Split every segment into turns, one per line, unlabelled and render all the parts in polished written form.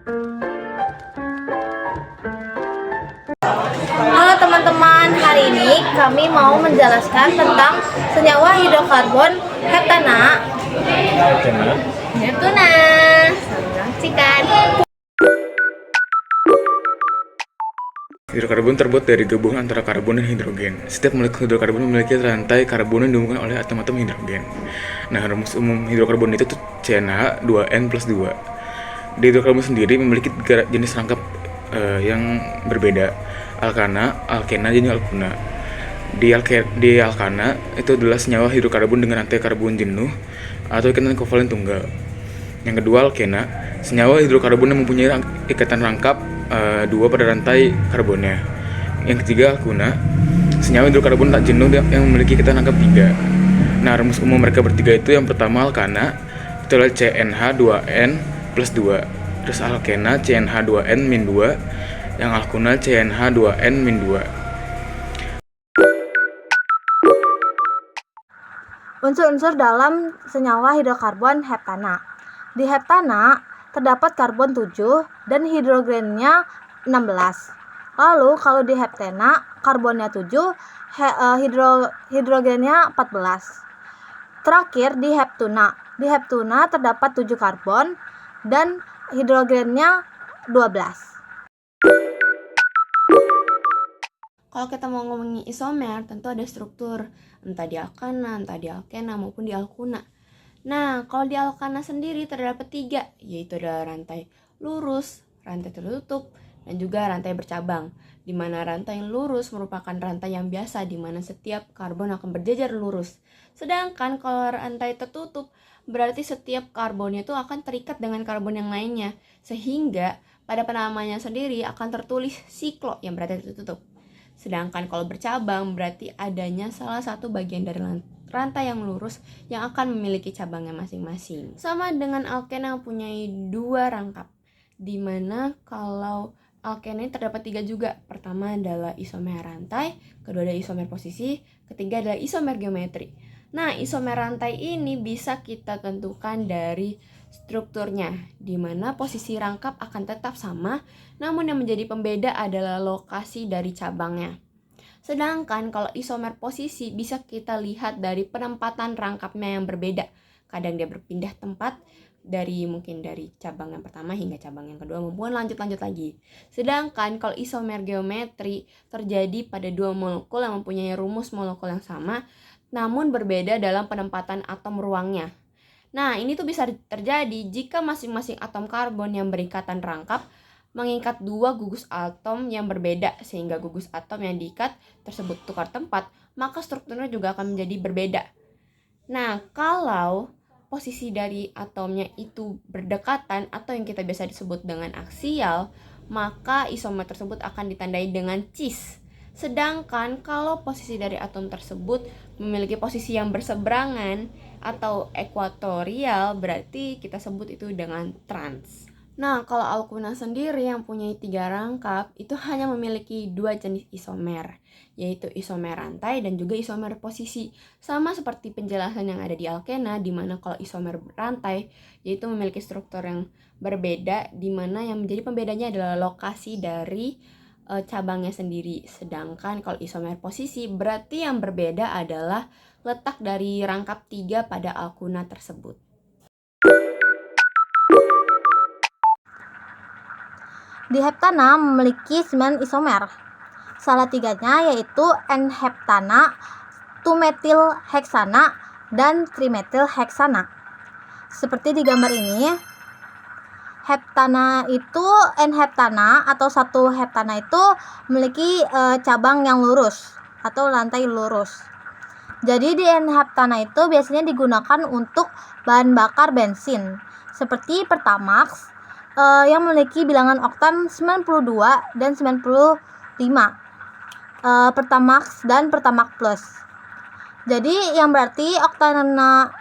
Halo teman-teman, hari ini kami mau menjelaskan tentang senyawa hidrokarbon heptana. Heptana. Saksikan.
Hidrokarbon terbuat dari gabungan antara karbon dan hidrogen. Setiap molekul hidrokarbon memiliki rantai karbon yang dihubungkan oleh atom-atom hidrogen. Nah, rumus umum hidrokarbon itu tuh CnH 2n plus 2. Di hidrokarbon sendiri memiliki tiga jenis rangkap yang berbeda: alkana, alkena, dan alkuna. Di alkana itu adalah senyawa hidrokarbon dengan rantai karbon jenuh atau ikatan kovalen tunggal. Yang kedua, alkena, senyawa hidrokarbon yang mempunyai ikatan rangkap dua pada rantai karbonnya. Yang ketiga, alkuna, senyawa hidrokarbon tak jenuh yang memiliki ikatan rangkap 3. Nah, rumus umum mereka bertiga itu, yang pertama alkana itu adalah CnH2n plus 2. Terus alkena CnH2n min 2. Yang alkuna CnH2n min 2.
Unsur-unsur dalam senyawa hidrokarbon heptana. Di heptana terdapat karbon 7 dan hidrogennya 16. Lalu kalau di heptena karbonnya 7, hidrogennya 14. Terakhir di heptuna. Di heptuna terdapat 7 karbon dan hidrogennya 12.
Kalau kita mau ngomongin isomer, tentu ada struktur, entah di alkana, entah di alkena, maupun di alkuna. Nah, kalau di alkana sendiri terdapat 3, yaitu adalah rantai lurus, rantai tertutup, dan juga rantai bercabang. Di mana rantai yang lurus merupakan rantai yang biasa, di mana setiap karbon akan berjejer lurus. Sedangkan kalau rantai tertutup, berarti setiap karbonnya itu akan terikat dengan karbon yang lainnya, sehingga pada penamaannya sendiri akan tertulis siklo yang berarti tertutup. Sedangkan kalau bercabang berarti adanya salah satu bagian dari rantai yang lurus yang akan memiliki cabangnya masing-masing. Sama dengan alkena yang punya 2 rangkap, dimana kalau alkena ini terdapat 3 juga. Pertama adalah isomer rantai, kedua adalah isomer posisi, ketiga adalah isomer geometri. Nah, isomer rantai ini bisa kita tentukan dari strukturnya, di mana posisi rangkap akan tetap sama, namun yang menjadi pembeda adalah lokasi dari cabangnya. Sedangkan kalau isomer posisi bisa kita lihat dari penempatan rangkapnya yang berbeda. Kadang dia berpindah tempat mungkin dari cabang yang pertama hingga cabang yang kedua, maupun lanjut lagi. Sedangkan kalau isomer geometri terjadi pada 2 molekul yang mempunyai rumus molekul yang sama, namun berbeda dalam penempatan atom ruangnya. Nah, ini tuh bisa terjadi jika masing-masing atom karbon yang berikatan rangkap mengikat 2 gugus atom yang berbeda, sehingga gugus atom yang diikat tersebut tukar tempat, maka strukturnya juga akan menjadi berbeda. Nah, kalau posisi dari atomnya itu berdekatan atau yang kita biasa disebut dengan aksial, maka isomer tersebut akan ditandai dengan cis. Sedangkan kalau posisi dari atom tersebut memiliki posisi yang berseberangan atau ekuatorial, berarti kita sebut itu dengan trans. Nah, kalau alkuna sendiri yang punya 3 rangkap, itu hanya memiliki 2 jenis isomer, yaitu isomer rantai dan juga isomer posisi. Sama seperti penjelasan yang ada di alkena, di mana kalau isomer rantai, yaitu memiliki struktur yang berbeda, di mana yang menjadi pembedanya adalah lokasi dari cabangnya sendiri. Sedangkan kalau isomer posisi, berarti yang berbeda adalah letak dari rangkap 3 pada alkuna tersebut.
Di heptana memiliki 9 isomer. Salah 3-nya yaitu N-heptana, 2-metil-heksana, dan 3-metil-heksana. Seperti di gambar ini, heptana itu N-heptana atau 1 heptana itu memiliki cabang yang lurus atau rantai lurus. Jadi di N-heptana itu biasanya digunakan untuk bahan bakar bensin seperti Pertamax yang memiliki bilangan oktan 92 dan 95, Pertamax dan Pertamax Plus. Jadi yang berarti oktana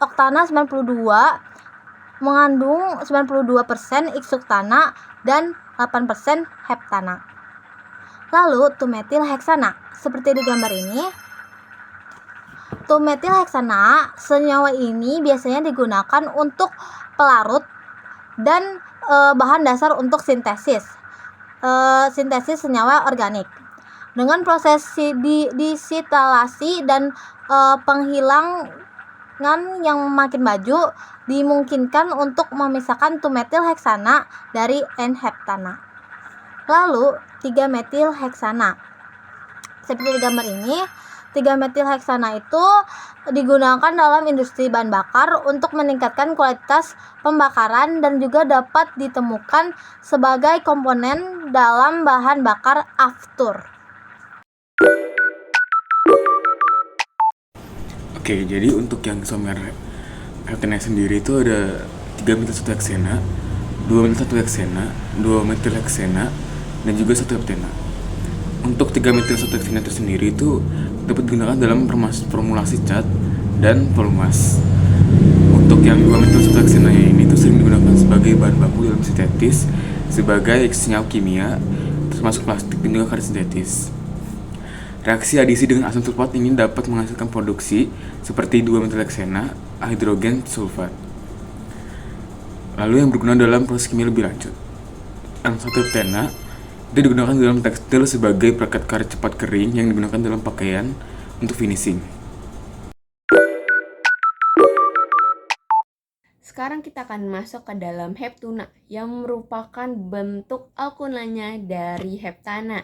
92 mengandung 92% isoktana dan 8% heptana. Lalu 2-metil-heksana seperti di gambar ini. 2-metil-heksana senyawa ini biasanya digunakan untuk pelarut dan bahan dasar untuk sintesis senyawa organik. Dengan proses disitalasi dan penghilangan yang makin maju, dimungkinkan untuk memisahkan 2-metil-heksana dari N-heptana. Lalu 3-metil-heksana. Seperti di gambar ini, 3-metil-heksana itu digunakan dalam industri bahan bakar untuk meningkatkan kualitas pembakaran dan juga dapat ditemukan sebagai komponen dalam bahan bakar aftur.
Oke, jadi untuk yang isomer heptana sendiri itu ada 3-metil-1-heksana, 2-metil-1-heksana, 2-metil-heksana, dan juga 1-heptana. Untuk 3-metil-1-heksana itu sendiri itu dapat digunakan dalam formulasi cat dan pelumas. Untuk yang 2-metil-1-heksana ini itu sering digunakan sebagai bahan baku dalam sintetis, sebagai senyawa kimia, termasuk plastik dan juga karet sintetis. Reaksi adisi dengan asam sulfat ini dapat menghasilkan produksi seperti 2-metil-heksana, hidrogen sulfat. Lalu yang berguna dalam proses kimia lebih lanjut. Yang 1-heptana itu digunakan dalam tekstil sebagai perekat karet cepat kering yang digunakan dalam pakaian untuk finishing.
Sekarang kita akan masuk ke dalam heptuna yang merupakan bentuk alkunanya dari heptana.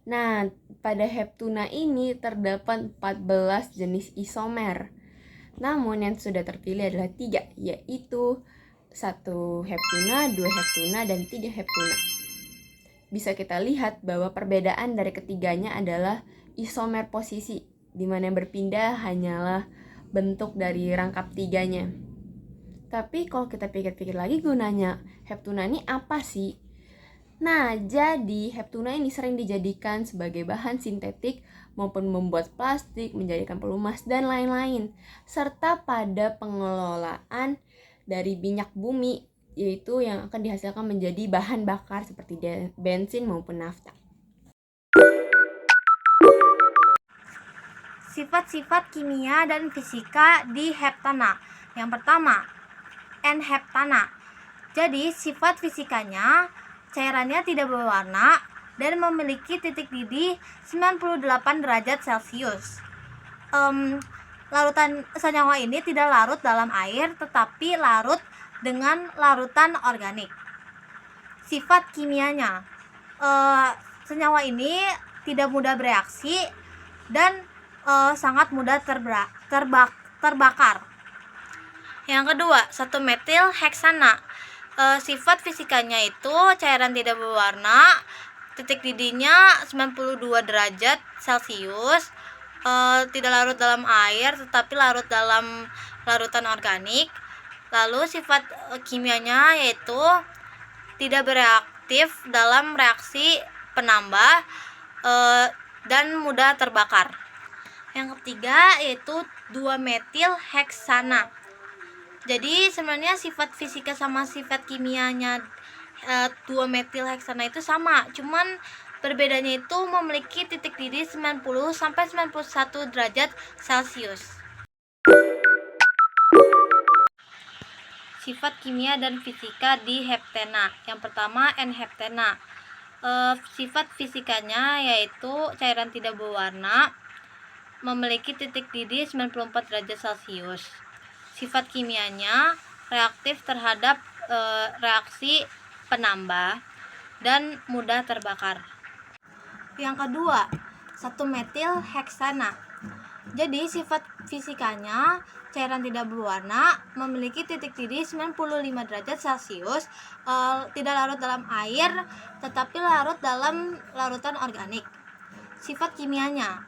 Nah, pada heptuna ini terdapat 14 jenis isomer. Namun yang sudah terpilih adalah 3, yaitu 1 heptuna, 2 heptuna, dan 3 heptuna. Bisa kita lihat bahwa perbedaan dari ketiganya adalah isomer posisi, di mana yang berpindah hanyalah bentuk dari rangkap tiganya. Tapi kalau kita pikir-pikir lagi, gunanya heptuna ini apa sih? Nah, jadi heptuna ini sering dijadikan sebagai bahan sintetik maupun membuat plastik, menjadikan pelumas, dan lain-lain. Serta pada pengelolaan dari minyak bumi, yaitu yang akan dihasilkan menjadi bahan bakar seperti bensin maupun nafta.
Sifat-sifat kimia dan fisika di heptana. Yang pertama, N-heptana. Jadi, sifat fisikanya, cairannya tidak berwarna dan memiliki titik didih 98 derajat Celcius. Larutan senyawa ini tidak larut dalam air tetapi larut dengan larutan organik. Sifat kimianya, senyawa ini tidak mudah bereaksi dan sangat mudah terbakar. Yang kedua, 1-metil-heksana. Sifat fisikanya itu cairan tidak berwarna, titik didihnya 92 derajat Celcius, tidak larut dalam air tetapi larut dalam larutan organik. Lalu sifat kimianya yaitu tidak bereaktif dalam reaksi penambah dan mudah terbakar. Yang ketiga yaitu 2-metil-heksana. Jadi sebenarnya sifat fisika sama sifat kimianya 2-metil-heksana itu sama, cuman perbedaannya itu memiliki titik didih 90 sampai 91 derajat Celcius. Sifat kimia dan fisika di heptana. Yang pertama, N-heptana. Sifat fisikanya yaitu cairan tidak berwarna, memiliki titik didih 94 derajat Celcius. Sifat kimianya reaktif terhadap reaksi penambah dan mudah terbakar. Yang kedua, 1-metil-heksana. Jadi sifat fisikanya cairan tidak berwarna, memiliki titik didih 95 derajat Celcius, tidak larut dalam air tetapi larut dalam larutan organik. Sifat kimianya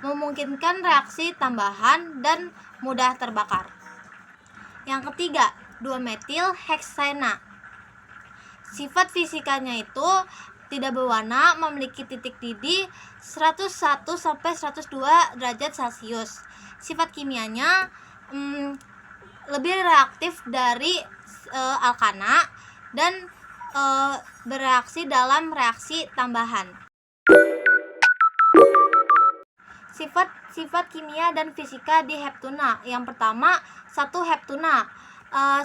memungkinkan reaksi tambahan dan mudah terbakar. Yang ketiga, 2-metil-heksana. Sifat fisikanya itu tidak berwarna, memiliki titik didih 101 sampai 102 derajat Celcius. Sifat kimianya lebih reaktif dari alkana dan bereaksi dalam reaksi tambahan. Sifat kimia dan fisika di heptuna. Yang pertama, 1 heptuna.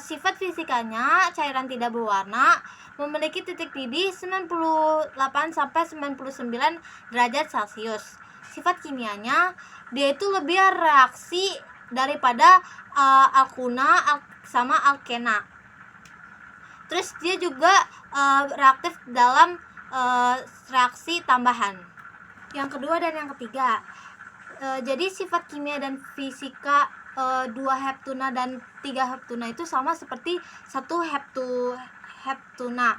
Sifat fisikanya cairan tidak berwarna, memiliki titik didih 98 sampai 99 derajat Celcius. Sifat kimianya dia itu lebih reaksi daripada alkuna sama alkena. Terus dia juga reaktif dalam reaksi tambahan. Yang kedua dan yang ketiga. Jadi sifat kimia dan fisika 2 heptuna dan 3 heptuna itu sama seperti 1 heptuna.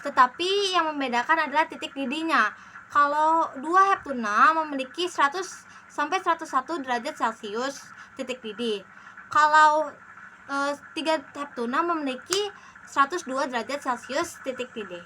Tetapi yang membedakan adalah titik didihnya. Kalau 2 heptuna memiliki 100 sampai 101 derajat Celcius titik didih. Kalau 3 heptuna memiliki 102 derajat Celcius titik didih.